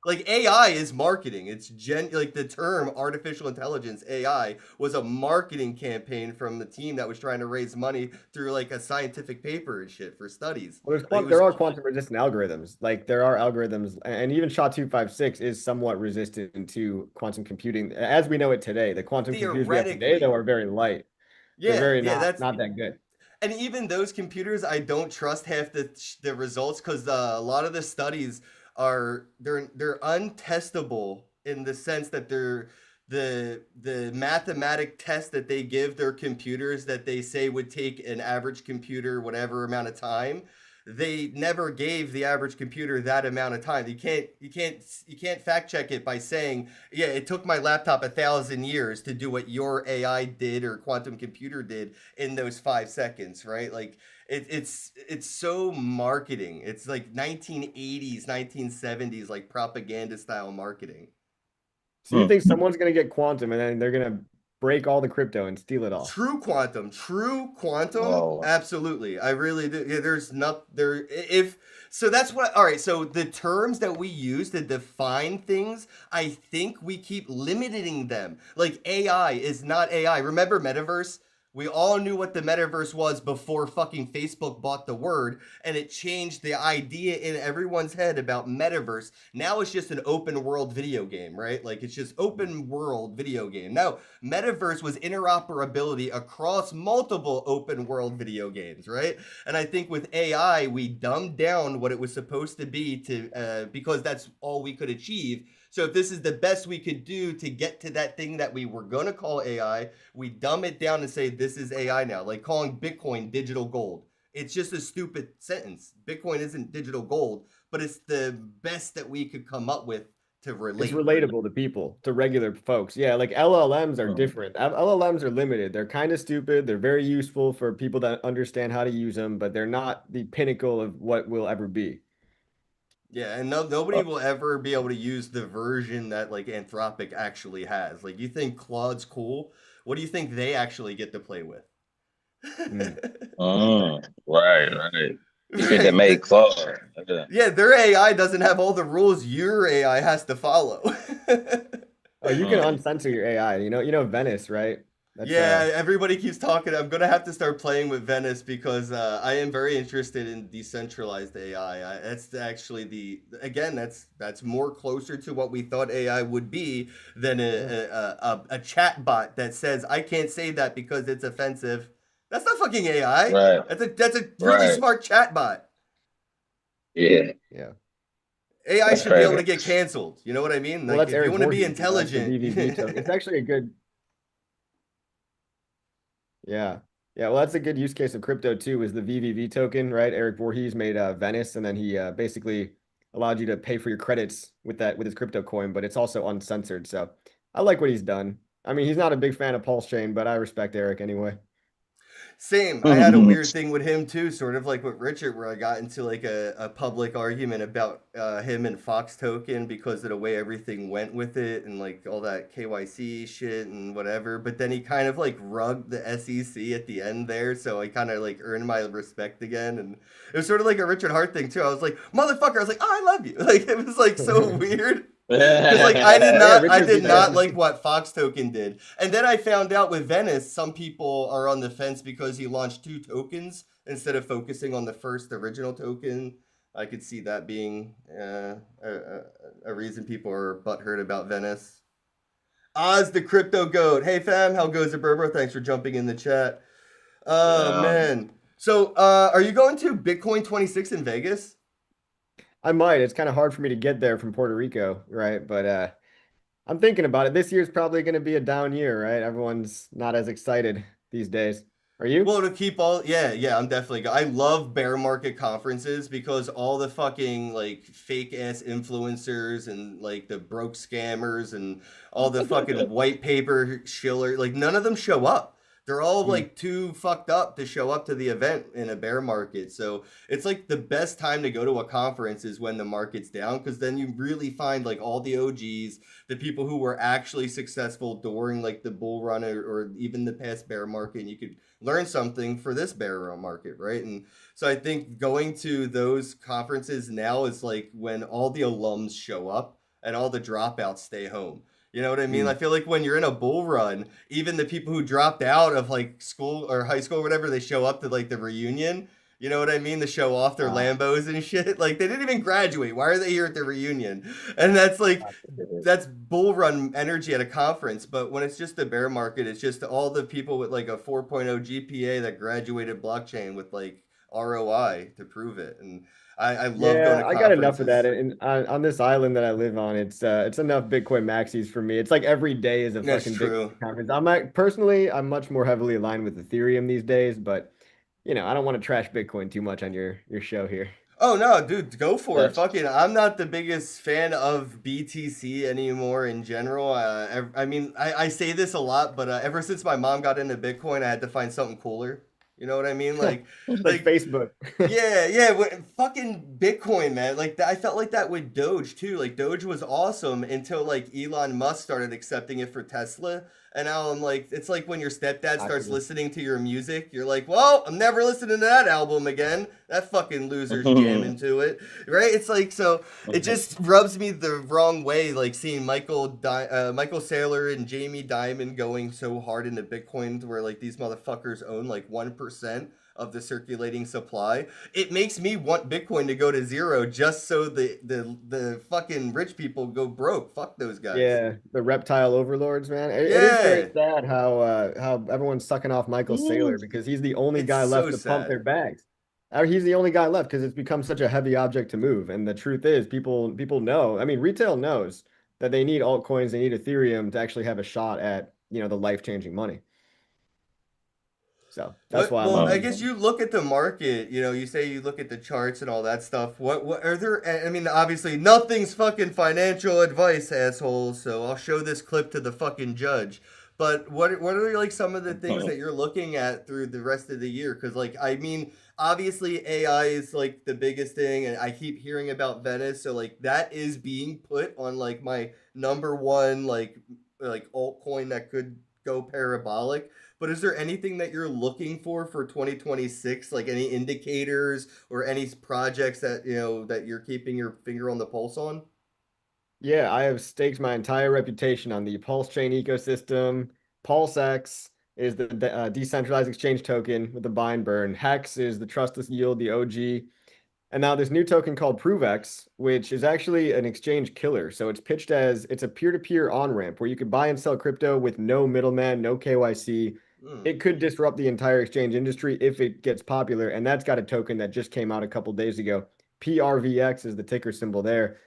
Like AI is marketing. It's like the term artificial intelligence AI was a marketing campaign from the team that was trying to raise money through like a scientific paper and shit for studies. Well, Like it there was are quantum resistant algorithms. Like there are algorithms, and even SHA-256 is somewhat resistant to quantum computing as we know it today. The quantum computers we have today, though, theoretically. are very light. They're Yeah, very yeah, not that's not that good. And even those computers, I don't trust half the results because a lot of the studies are they're untestable in the sense that they're the mathematic test that they give their computers that they say would take an average computer whatever amount of time. They never gave the average computer that amount of time. You can't fact check it by saying, yeah, it took my laptop 1,000 years to do what your AI did or quantum computer did in those 5 seconds, right? Like it's so marketing. It's like 1980s, 1970s, like propaganda style marketing. So you think someone's gonna get quantum and then they're gonna break all the crypto and steal it all? True quantum, Whoa. absolutely. I really do. Yeah, there's not there if so that's what all right, so the terms that we use to define things, I think we keep limiting them. Like AI is not AI. Remember metaverse? We all knew what the metaverse was before fucking Facebook bought the word, and it changed the idea in everyone's head about metaverse. Now it's just an open world video game, right? Like it's just open world video game. No, metaverse was interoperability across multiple open world video games, right? And I think with AI, we dumbed down what it was supposed to be to because that's all we could achieve. So if this is the best we could do to get to that thing that we were going to call AI, we dumb it down and say this is AI now, like calling Bitcoin digital gold. It's just a stupid sentence. Bitcoin isn't digital gold, but it's the best that we could come up with to relate. It's relatable to people, to regular folks. Yeah, like LLMs are different. LLMs are limited. They're kind of stupid. They're very useful for people that understand how to use them, but they're not the pinnacle of what will ever be. Yeah, and nobody will ever be able to use the version that like Anthropic actually has. Like you think Claude's cool? What do you think they actually get to play with? Right. You think they Right. made Claude? Yeah, their AI doesn't have all the rules your AI has to follow. Oh, you can uncensor your AI. You know Venice, right? That's Yeah, everybody keeps talking. I'm gonna have to start playing with Venice because I am very interested in decentralized AI. That's actually that's more closer to what we thought AI would be than a chat bot that says I can't say that because it's offensive. That's not fucking AI. Right. That's a really Right. smart chat bot. Yeah. yeah. AI That's should be able to crazy. get canceled. You know what I mean? Well, Like that's if you Eric want to be Voorhees. That's the VVV token. It's intelligent. actually a good, yeah. Yeah, well, that's a good use case of crypto too, is the VVV token, right? Eric Voorhees made Venice, and then he basically allowed you to pay for your credits with his crypto coin, but it's also uncensored. So I like what he's done. I mean, he's not a big fan of Pulse Chain, but I respect Eric anyway. Same. I had a weird thing with him too, sort of like with Richard, where I got into like a public argument about him and Fox Token because of the way everything went with it and like all that KYC shit and whatever. But then he kind of like rugged the SEC at the end there, so I kind of like earned my respect again. And it was sort of like a Richard Hart thing too. I was like, motherfucker, I was like, oh, I love you. Like it was like so weird. Because like I did Yeah, not, I Richard's did the not best. like what Fox Token did, and then I found out with Venice, some people are on the fence because he launched two tokens instead of focusing on the first original token. I could see that being a reason people are butthurt about Venice. Oz the crypto goat. Hey fam, how goes it, Berber? Thanks for jumping in the chat. Oh Yeah. man. So are you going to Bitcoin 26 in Vegas? I might. It's kind of hard for me to get there from Puerto Rico, right? But I'm thinking about it. This year's probably going to be a down year, right? Everyone's not as excited these days. Are you? Well, to keep all, yeah, I'm definitely. I love bear market conferences because all the fucking like fake ass influencers and like the broke scammers and all the fucking white paper shiller, like none of them show up. They're all like too fucked up to show up to the event in a bear market. So it's like the best time to go to a conference is when the market's down because then you really find like all the OGs, the people who were actually successful during like the bull run or even the past bear market. And you could learn something for this bear market, right? And so I think going to those conferences now is like when all the alums show up and all the dropouts stay home. You know what I mean? I feel like when you're in a bull run, even the people who dropped out of like school or high school or whatever, they show up to like the reunion. You know what I mean? To show off their Uh, Lambos and shit. Like they didn't even graduate. Why are they here at the reunion? And that's like that's bull run energy at a conference. But when it's just the bear market, it's just all the people with like a 4.0 GPA that graduated blockchain with like ROI to prove it. And I love going Yeah, to I got enough of that. conferences. And on this island that I live on, it's enough Bitcoin maxis for me. It's like every day is a That's fucking true. Bitcoin conference. Personally, I'm much more heavily aligned with Ethereum these days, but I don't want to trash Bitcoin too much on your show here. Oh no, dude, go for it. That's Fucking, I'm not the biggest fan of BTC anymore in general. I mean, I say this a lot, but ever since my mom got into Bitcoin, I had to find something cooler. You know what I mean? Like Like Facebook. yeah, yeah, fucking Bitcoin, man. Like I felt like that with Doge too. Like Doge was awesome until like Elon Musk started accepting it for Tesla, and now I'm like, it's like when your stepdad starts Actually. listening to your music, you're like, well, I'm never listening to that album again. That fucking loser's jamming to it, right? It's like so. It just rubs me the wrong way, like seeing Michael Saylor and Jamie Dimon going so hard into Bitcoin, to where like these motherfuckers own like 1% of the circulating supply. It makes me want Bitcoin to go to zero just so the fucking rich people go broke. Fuck those guys. Yeah, the reptile overlords, man. It is very Yeah, sad how everyone's sucking off Michael Saylor because he's the only it's guy so left to pump sad. their bags. He's the only guy left because it's become such a heavy object to move. And the truth is, people know. I mean, retail knows that they need altcoins, they need Ethereum to actually have a shot at, the life-changing money. So that's What? why I'm Well, on I Mhm. guess Bitcoin. you look at the market. You know, you say you look at the charts and all that stuff. What are there? I mean, obviously, nothing's fucking financial advice, assholes. So I'll show this clip to the fucking judge. But what are like some of the things that you're looking at through the rest of the year? Because like I mean, obviously AI is like the biggest thing, and I keep hearing about Venice. So like that is being put on like my number one like altcoin that could go parabolic. But is there anything that you're looking for 2026? Like any indicators or any projects that that you're keeping your finger on the pulse on? Yeah, I have staked my entire reputation on the Pulse chain ecosystem. PulseX is the decentralized exchange token with the buy and burn. Hex is the trustless yield, the OG. And now this new token called ProveX, which is actually an exchange killer. So it's pitched as it's a peer-to-peer on-ramp where you can buy and sell crypto with no middleman, no KYC. Hmm. It could disrupt the entire exchange industry if it gets popular. And that's got a token that just came out a couple days ago. PRVX is the ticker symbol there.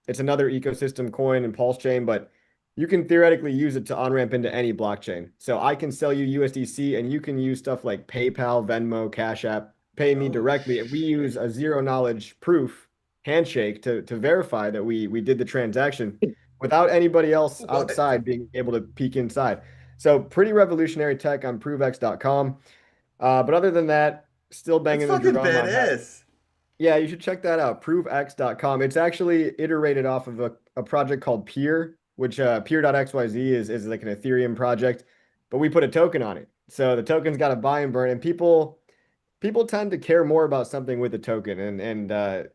It's another ecosystem coin and Pulse chain, but you can theoretically use it to on-ramp into any blockchain. So I can sell you USDC and you can use stuff like PayPal, Venmo, Cash App, pay me Oh directly. And we use shit! a zero knowledge proof handshake to verify that we did the transaction without anybody else What? outside being able to peek inside. So pretty revolutionary tech on provex.com. But other than that, still That's banging the fucking drum on hex. badass. Yeah, you should check that out, provex.com. It's actually iterated off of a project called Peer, which peer.xyz is like an Ethereum project, but we put a token on it. So the token's got a buy and burn, and people tend to care more about something with a token, and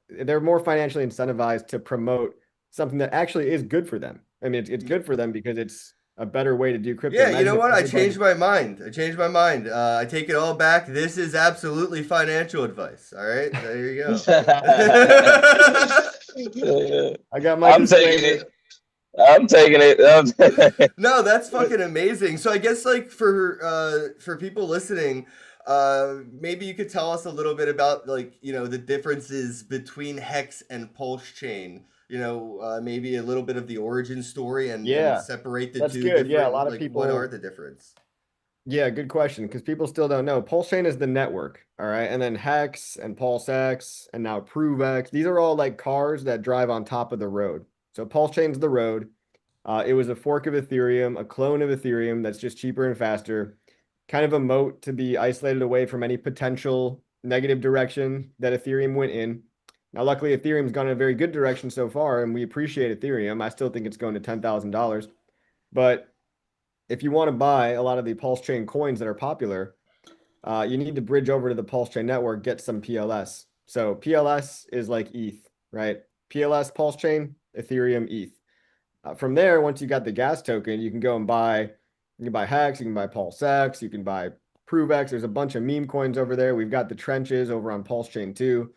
they're more financially incentivized to promote something that actually is good for them. I mean, it's good for them because it's a better way to do crypto. Yeah, you Imagine know if what? I changed everybody. my mind. I changed my mind. I take it all back. This is absolutely financial advice. All right, there you go. I got my I'm taking disclaimer. it. I'm taking it. No, that's fucking amazing. So I guess like for people listening, maybe you could tell us a little bit about like the differences between Hex and Pulse Chain. Maybe a little bit of the origin story and Yeah, separate the that's two good. Yeah, a different. lot of Like, what are people. the difference? Yeah, good question. Because people still don't know. Pulse Chain is the network, all right, and then Hex and PulseX and now ProveX. These are all like cars that drive on top of the road. So Pulse Chain's the road. It was a fork of Ethereum, a clone of Ethereum that's just cheaper and faster. Kind of a moat to be isolated away from any potential negative direction that Ethereum went in. Now, luckily, Ethereum's gone in a very good direction so far, and we appreciate Ethereum. I still think it's going to $10,000. But if you want to buy a lot of the Pulse Chain coins that are popular, you need to bridge over to the Pulse Chain network, get some PLS. So PLS is like ETH, right? PLS Pulse Chain, Ethereum, ETH. From there, once you got the gas token, you can go and buy. You can buy Hex, you can buy PulseX, you can buy ProveX. There's a bunch of meme coins over there. We've got the trenches over on Pulse Chain too.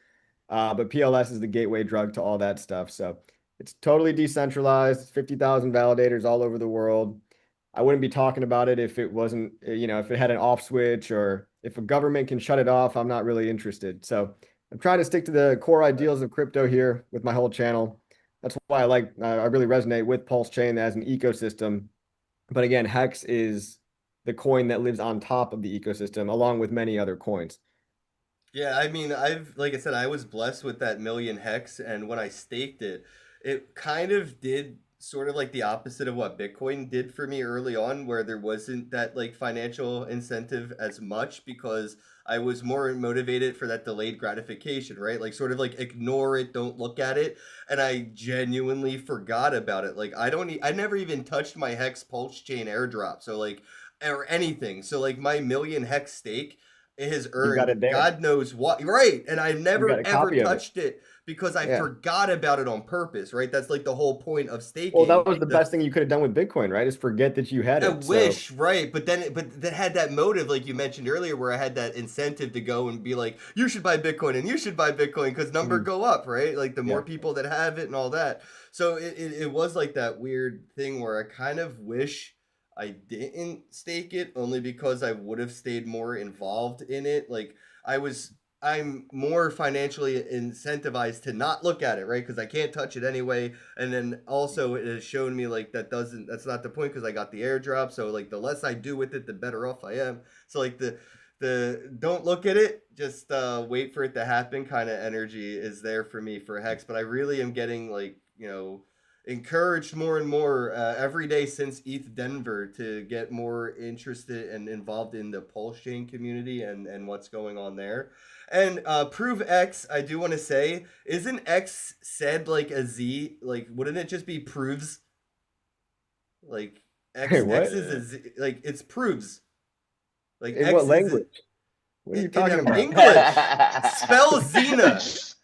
But PLS is the gateway drug to all that stuff. So it's totally decentralized, 50,000 validators all over the world. I wouldn't be talking about it if it wasn't, if it had an off switch or if a government can shut it off, I'm not really interested. So I'm trying to stick to the core ideals of crypto here with my whole channel. That's why I really resonate with Pulse Chain as an ecosystem. But again, Hex is the coin that lives on top of the ecosystem, along with many other coins. Yeah, I mean, like I said, I was blessed with that million hex, and when I staked it, it kind of did sort of like the opposite of what Bitcoin did for me early on, where there wasn't that like financial incentive as much because I was more motivated for that delayed gratification, right? Like sort of like ignore it, don't look at it, and I genuinely forgot about it. Like I never even touched my hex pulse chain airdrop, so like or anything. So like my million hex stake it has You got earned it there. God knows what. Right. And I You got never a ever copy of it. touched it because I Yeah. forgot about it on purpose, right? That's like the whole point of Well, that staking. was the best thing you could have done with Bitcoin, right? Is forget that you had I it. So wish, right? But that had that motive, like you mentioned earlier, where I had that incentive to go and be like, you should buy Bitcoin and you should buy Bitcoin because number mhm, go up, right? Like the more yeah. people that have it and all that. So it was like that weird thing where I kind of wish I didn't stake it only because I would have stayed more involved in it. Like I was I'm more financially incentivized to not look at it, right? Because I can't touch it anyway. And then also it has shown me like that's not the point because I got the airdrop. So like the less I do with it, the better off I am. So like the don't look at it, just wait for it to happen kind of energy is there for me for Hex. But I really am getting like, encouraged more and more every day since ETH Denver to get more interested and involved in the Pulse Chain community and what's going on there. And Prove X, I do want to say, isn't X said like a Z? Like, wouldn't it just be proves? Like Hey, X what? is a Z, like it's proves. Like In what X is a, language? What are you in talking about? English. Spell Xena.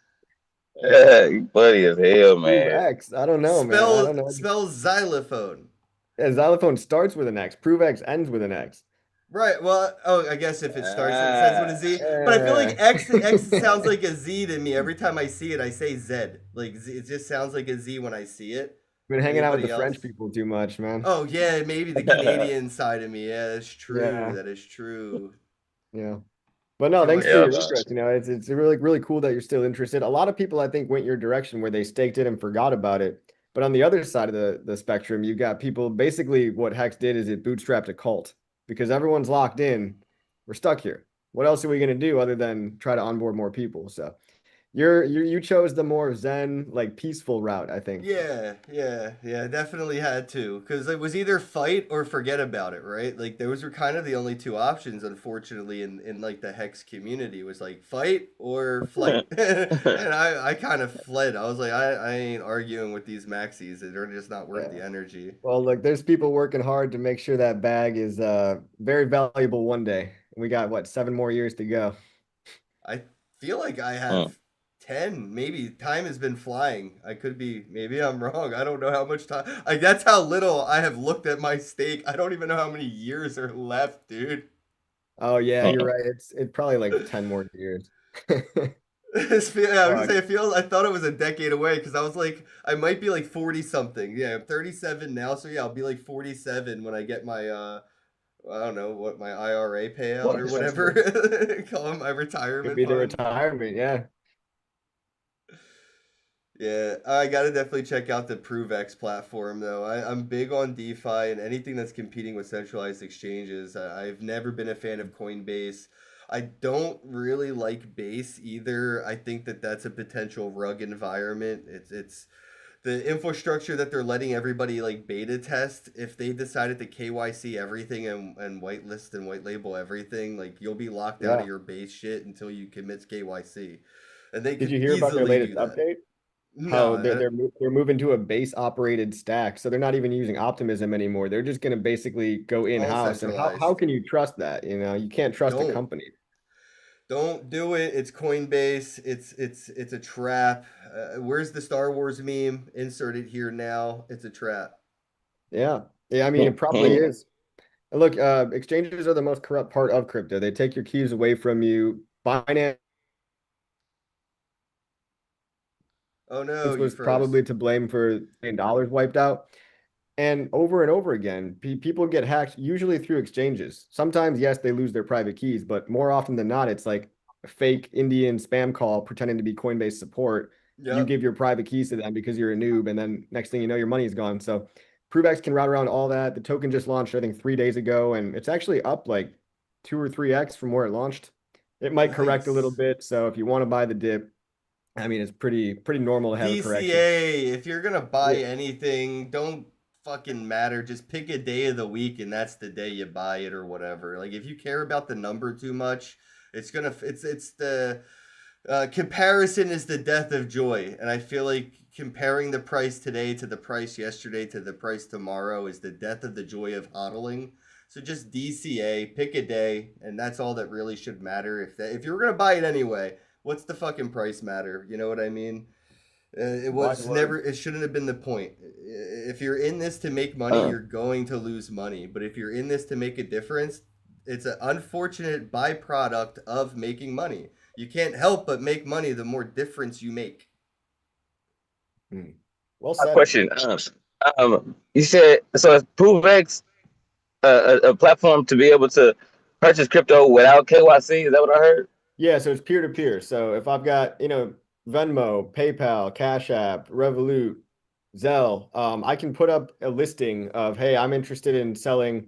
You funny as hell, Prove man. X. I don't know, man. I don't know. Spell xylophone. Yeah, xylophone starts with an X. Prove X ends with an X. Right. Well, oh, I guess if it starts, it says with Ah. a Z. But I feel like Eh. X sounds like a Z to me. Every time I see it, I say Z. Like Z, it just sounds like a Z when I see it. Been hanging out with the Anybody French else? people too much, man. Oh yeah, maybe the Canadian side of me. Yeah, that's true. Yeah, That is true. yeah. But no, Too thanks much. for Yep. your interest. It's really really cool that you're still interested. A lot of people I think went your direction where they staked it and forgot about it. But on the other side of the spectrum, you got people basically what Hex did is it bootstrapped a cult because everyone's locked in. We're stuck here. What else are we gonna do other than try to onboard more people? So you chose the more Zen, like peaceful route, I think. Yeah. Definitely had to, because it was either fight or forget about it, right? Like those were kind of the only two options, unfortunately, in like the Hex community was like fight or flight, and I kind of fled. I was like, I ain't arguing with these maxis; they're just not worth Yeah. the energy. Well, look, there's people working hard to make sure that bag is very valuable one day. We got what, 7 more years to go. I feel like I Mm. have 10, maybe time has been flying. Maybe I'm wrong. I don't know how much time. Like that's how little I have looked at my stake. I don't even know how many years are left, dude. Oh yeah, you're right. It's probably like 10 more years. I was gonna Fuck. say, I thought it was a decade away because I was like, I might be like 40 something. Yeah, I'm 37 now, so yeah, I'll be like 47 when I get my I don't know what my IRA payout or whatever, call it my Could retirement be the fund. retirement, yeah. Yeah, I gotta definitely check out the ProveX platform though. I'm big on DeFi and anything that's competing with centralized exchanges. I've never been a fan of Coinbase. I don't really like Base either. I think that that's a potential rug environment. It's the infrastructure that they're letting everybody like beta test. If they decided to KYC everything and whitelist and white label everything, like you'll be locked out of Yeah. your Base shit until you commit KYC. And they Did could you hear about their easily latest do that. update? How No, they're moving to a base operated stack. So they're not even using Optimism anymore. They're just going to basically go all in-house. And how centralized. can you trust that? You can't trust a Don't company. don't do it. It's Coinbase. It's a trap. Where's the Star Wars meme? Insert it here now. It's a trap. Yeah. Yeah, I mean, it probably is. And look, exchanges are the most corrupt part of crypto. They take your keys away from you. Binance Oh no, you was froze. probably to blame for $1 billion wiped out. And over again, people get hacked usually through exchanges. Sometimes, yes, they lose their private keys, but more often than not, it's like a fake Indian spam call pretending to be Coinbase support. You Yep. give your private keys to them because you're a noob, and then next thing you know, your money is gone. So ProveX can route around all that. The token just launched, I think, 3 days ago, and it's actually up like 2 or 3x from where it launched. It might correct a little Nice. bit. So if you want to buy the dip, I mean, it's pretty normal to have a correction. DCA, if you're gonna buy Yeah. anything, don't fucking matter. Just pick a day of the week and that's the day you buy it or whatever. Like if you care about the number too much, it's the comparison is the death of joy. And I feel like comparing the price today to the price yesterday to the price tomorrow is the death of the joy of hodling. So just DCA, pick a day, and that's all that really should matter. If you were gonna buy it anyway, what's the fucking price matter? You know what I mean? It Wise was never. words. It shouldn't have been the point. If you're in this to make money, Uh, you're going to lose money. But if you're in this to make a difference, it's an unfortunate byproduct of making money. You can't help but make money the more difference you make. Hmm. Well my said. question. You said so. Is ProveX a platform to be able to purchase crypto without KYC? Is that what I heard? Yeah, so it's peer to peer. So if I've got, Venmo, PayPal, Cash App, Revolut, Zelle, I can put up a listing of, hey, I'm interested in selling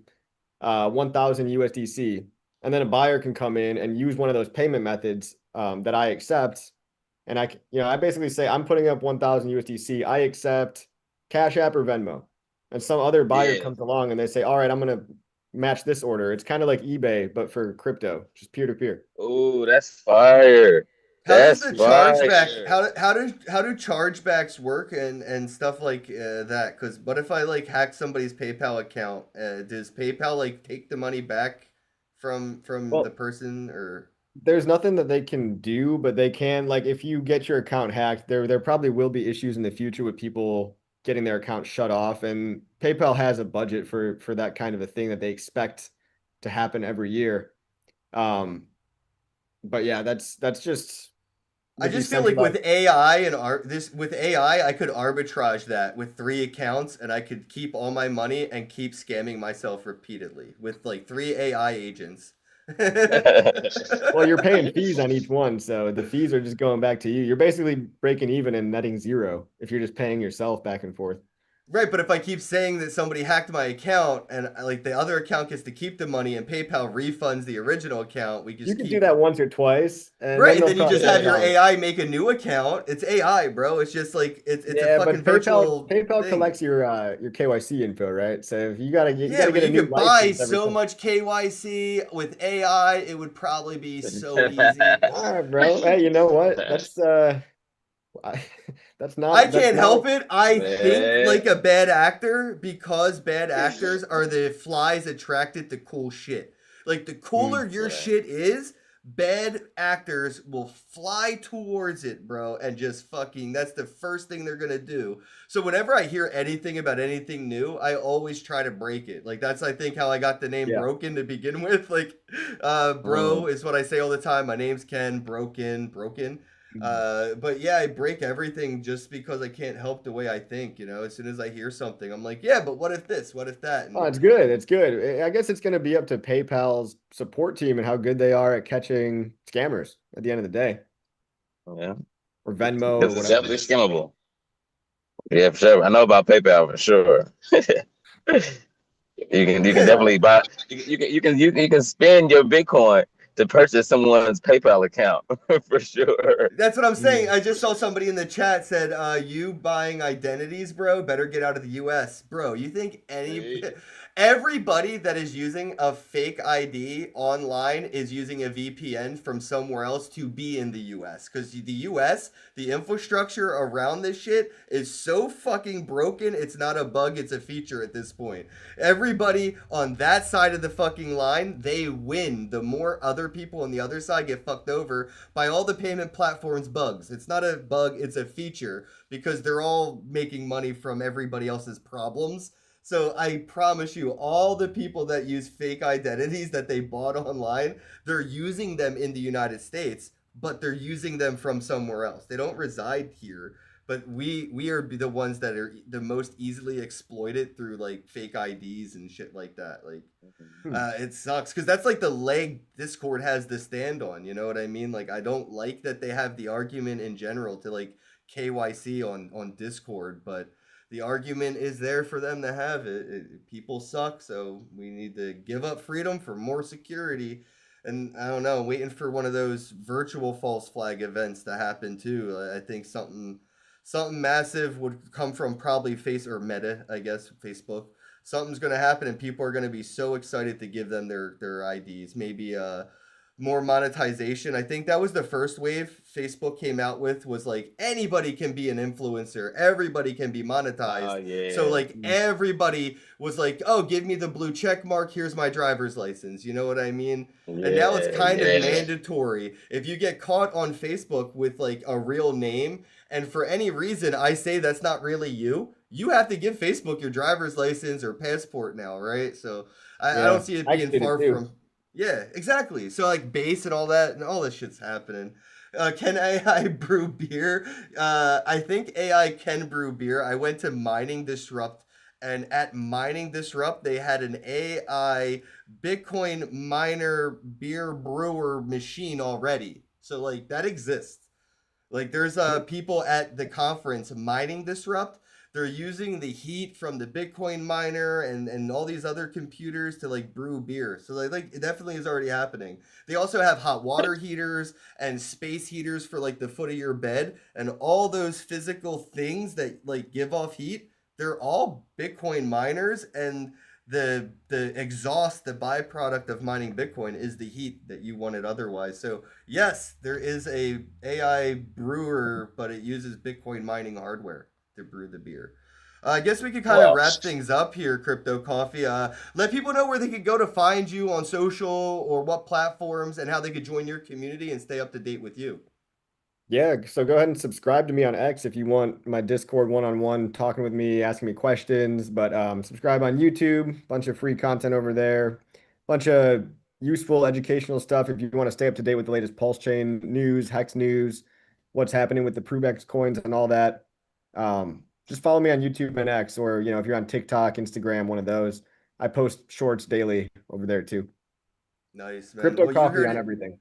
1,000 USDC. And then a buyer can come in and use one of those payment methods that I accept. And I basically say, I'm putting up 1,000 USDC. I accept Cash App or Venmo. And some other buyer Yeah. comes along and they say, all right, I'm going to match this order. It's kind of like eBay, but for crypto, just peer to peer. Oh, that's fire. How does That's the chargeback? fire. How do chargebacks work and stuff like that? Because what if I like hack somebody's PayPal account? Does PayPal like take the money back from the Well, person or? there's nothing that they can do, but they can, like, if you get your account hacked, there probably will be issues in the future with people getting their account shut off. And PayPal has a budget for that kind of a thing that they expect to happen every year. Um, but yeah, that's just I the just feel like with decentralized. AI and this with AI, I could arbitrage that with 3 accounts, and I could keep all my money and keep scamming myself repeatedly with like 3 AI agents. Well, you're paying fees on each one, so the fees are just going back to you. You're basically breaking even and netting zero if you're just paying yourself back and forth. Right, but if I keep saying that somebody hacked my account and like the other account gets to keep the money and PayPal refunds the original account, we You just can do keep that once or twice, and right, then and they'll then you probably just cut have it your down. AI make a new account. It's AI, bro. It's just like it's a Yeah, fucking but PayPal virtual PayPal thing. collects your KYC info, right? So if you gotta Yeah, but get a you new could buy license every so time. much KYC with AI, it would probably be so easy. All right, bro. Hey, you know what? I, I that's can't not help it. I think Man. like a bad actor because bad actors are the flies attracted to cool shit. Like the cooler mm, your Yeah. shit is, bad actors will fly towards it, bro, and just fucking that's the first thing they're gonna do. So whenever I hear anything about anything new, I always try to break it. Like that's I think how I got the name yeah. Broken to begin with. Like bro Mm. is what I say all the time. My name's Ken, broken. Mm. But yeah, I break everything just because I can't help the way I think. As soon as I hear something, I'm like, yeah, but what if this? What if that? Oh, And it's good. It's good. I guess it's going to be up to PayPal's support team and how good they are at catching scammers at the end of the day, Yeah. or Venmo or Because it's whatever. definitely skimmable. Yeah, for sure. I know about PayPal for sure. You can definitely buy you can spend your Bitcoin to purchase someone's PayPal account for sure. that's what I'm saying. Mm. I just saw somebody in the chat said, "You buying identities, bro? Better get out of the U.S., bro. You think See? everybody that is using a fake ID online is using a VPN from somewhere else to be in the U.S. Because the U.S., the infrastructure around this shit is so fucking broken. It's not a bug; it's a feature at this point. Everybody on that side of the fucking line, they win. The more other people on the other side get fucked over by all the payment platforms bugs. It's not a bug, it's a feature because they're all making money from everybody else's problems. So I promise you, all the people that use fake identities that they bought online, they're using them in the United States, but they're using them from somewhere else. They don't reside here, but we are the ones that are the most easily exploited through like fake IDs and shit like that. Like, it sucks because that's like the leg Discord has to stand on. You know what I mean? Like, I don't like that they have the argument in general to like KYC on Discord, but the argument is there for them to have it. People suck, so we need to give up freedom for more security. And I don't know, waiting for one of those virtual false flag events to happen too. I think something massive would come from probably Meta, I guess, Facebook. Something's gonna happen, and people are gonna be so excited to give them their IDs. Maybe more monetization. I think that was the first wave Facebook came out with, was like anybody can be an influencer, everybody can be monetized. Yeah. So like everybody was like, oh, give me the blue check mark, here's my driver's license. You know what I mean? And now it's kind of mandatory. If you get caught on Facebook with like a real name, and for any reason I say that's not really you, you have to give Facebook your driver's license or passport now, right? So I don't see it being far from. Yeah, exactly. So like base and all that, and all this shit's happening. Can AI brew beer? I think AI can brew beer. I went to Mining Disrupt, and at Mining Disrupt, they had an AI Bitcoin miner beer brewer machine already. So like that exists. Like there's people at the conference Mining Disrupt. They're using the heat from the Bitcoin miner and all these other computers to like brew beer. So like it definitely is already happening. They also have hot water heaters and space heaters for like the foot of your bed, and all those physical things that like give off heat. They're all Bitcoin miners, and the exhaust, the byproduct of mining Bitcoin is the heat that you wanted otherwise. So yes, there is a AI brewer, but it uses Bitcoin mining hardware to brew the beer. I guess we could kind of wrap things up here, Crypto Coffee. Let people know where they could go to find you on social, or what platforms, and how they could join your community and stay up to date with you. Yeah, so go ahead and subscribe to me on X if you want my Discord one-on-one talking with me, asking me questions. But subscribe on YouTube, bunch of free content over there, bunch of useful educational stuff if you want to stay up to date with the latest Pulse Chain news, Hex news, what's happening with the Prubex coins and all that. Just follow me on YouTube and X, or if you're on TikTok, Instagram, one of those. I post shorts daily over there too. Nice, man. Crypto Coffee on everything.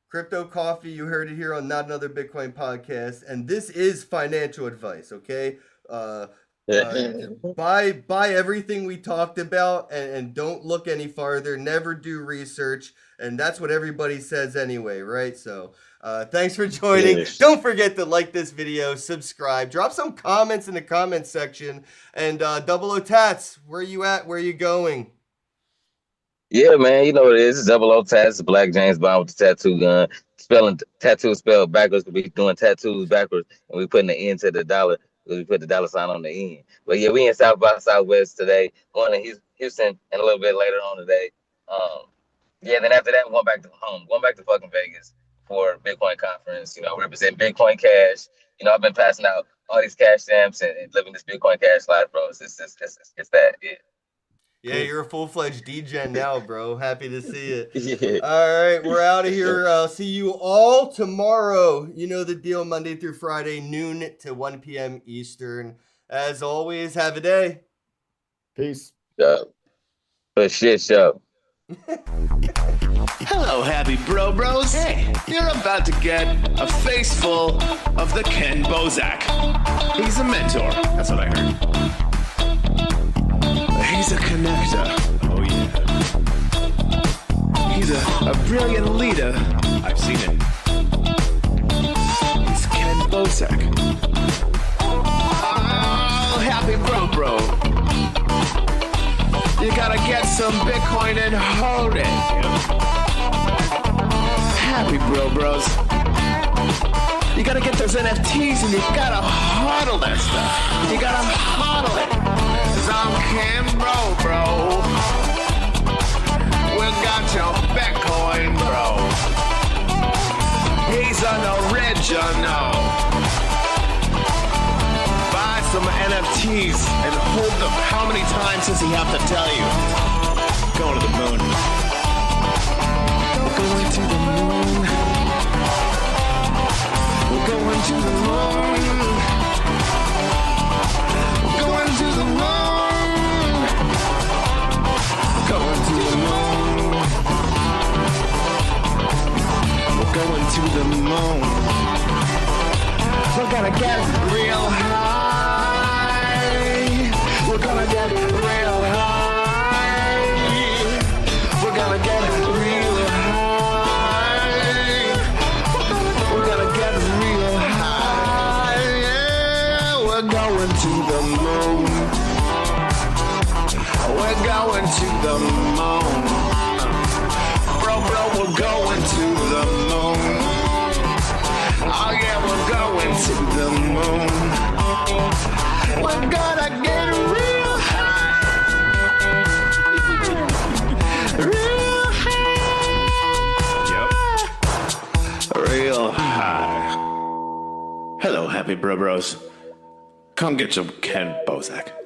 Crypto Coffee, you heard it here on Not Another Bitcoin Podcast, and this is financial advice, okay? Buy everything we talked about, and don't look any farther. Never do research, and that's what everybody says anyway, right? So thanks for joining. Yes. Don't forget to like this video, subscribe, drop some comments in the comment section, and Double O Tats, where you at? Where you going? Yeah, man, you know what it is. It's Double O Tats, Black James Bond with the tattoo gun. Spelling tattoo spelled backwards, we doing tattoos backwards, and we putting the end to the dollar. We put the dollar sign on the end. But yeah, we in South by Southwest today, going to Houston, and a little bit later on today. Yeah, then after that, going back to home, going back to fucking Vegas for Bitcoin conference. Represent Bitcoin Cash. I've been passing out all these cash stamps and living this Bitcoin Cash life, bro. It's that, yeah. Yeah, you're a full-fledged DGen now, bro. Happy to see it. Yeah. All right, we're out of here. I'll see you all tomorrow. You know the deal, Monday through Friday, noon to 1 p.m. Eastern. As always, have a day. Peace. For shit show. Hello, happy bros. Hey, you're about to get a face full of the Ken Bozak. He's a mentor. That's what I heard. He's a connector. Oh, yeah. He's a brilliant leader. I've seen it. He's Ken Bozak. Oh, happy bro. You gotta get some Bitcoin and hold it. Happy bros. You gotta get those NFTs and you gotta hodl that stuff. You gotta hodl it. I'm Ken bro. We got your Bitcoin, bro. He's an original. Buy some NFTs and hold them. How many times else does he have to tell you? Going to the moon. We're going to the moon. We're going to the moon. We're going to the moon. We're going to the moon. We're going to the moon. We're gonna get real high. We're gonna get real high. We're gonna get real high. We're gonna get real high. Yeah, we're going to the moon. We're going to the moon. Bro, we're going to the moon. Oh yeah, we're going to the moon. We're gonna get real high. Real high. Yep. Real high. Hello, happy bros. Come get some Ken Bozak.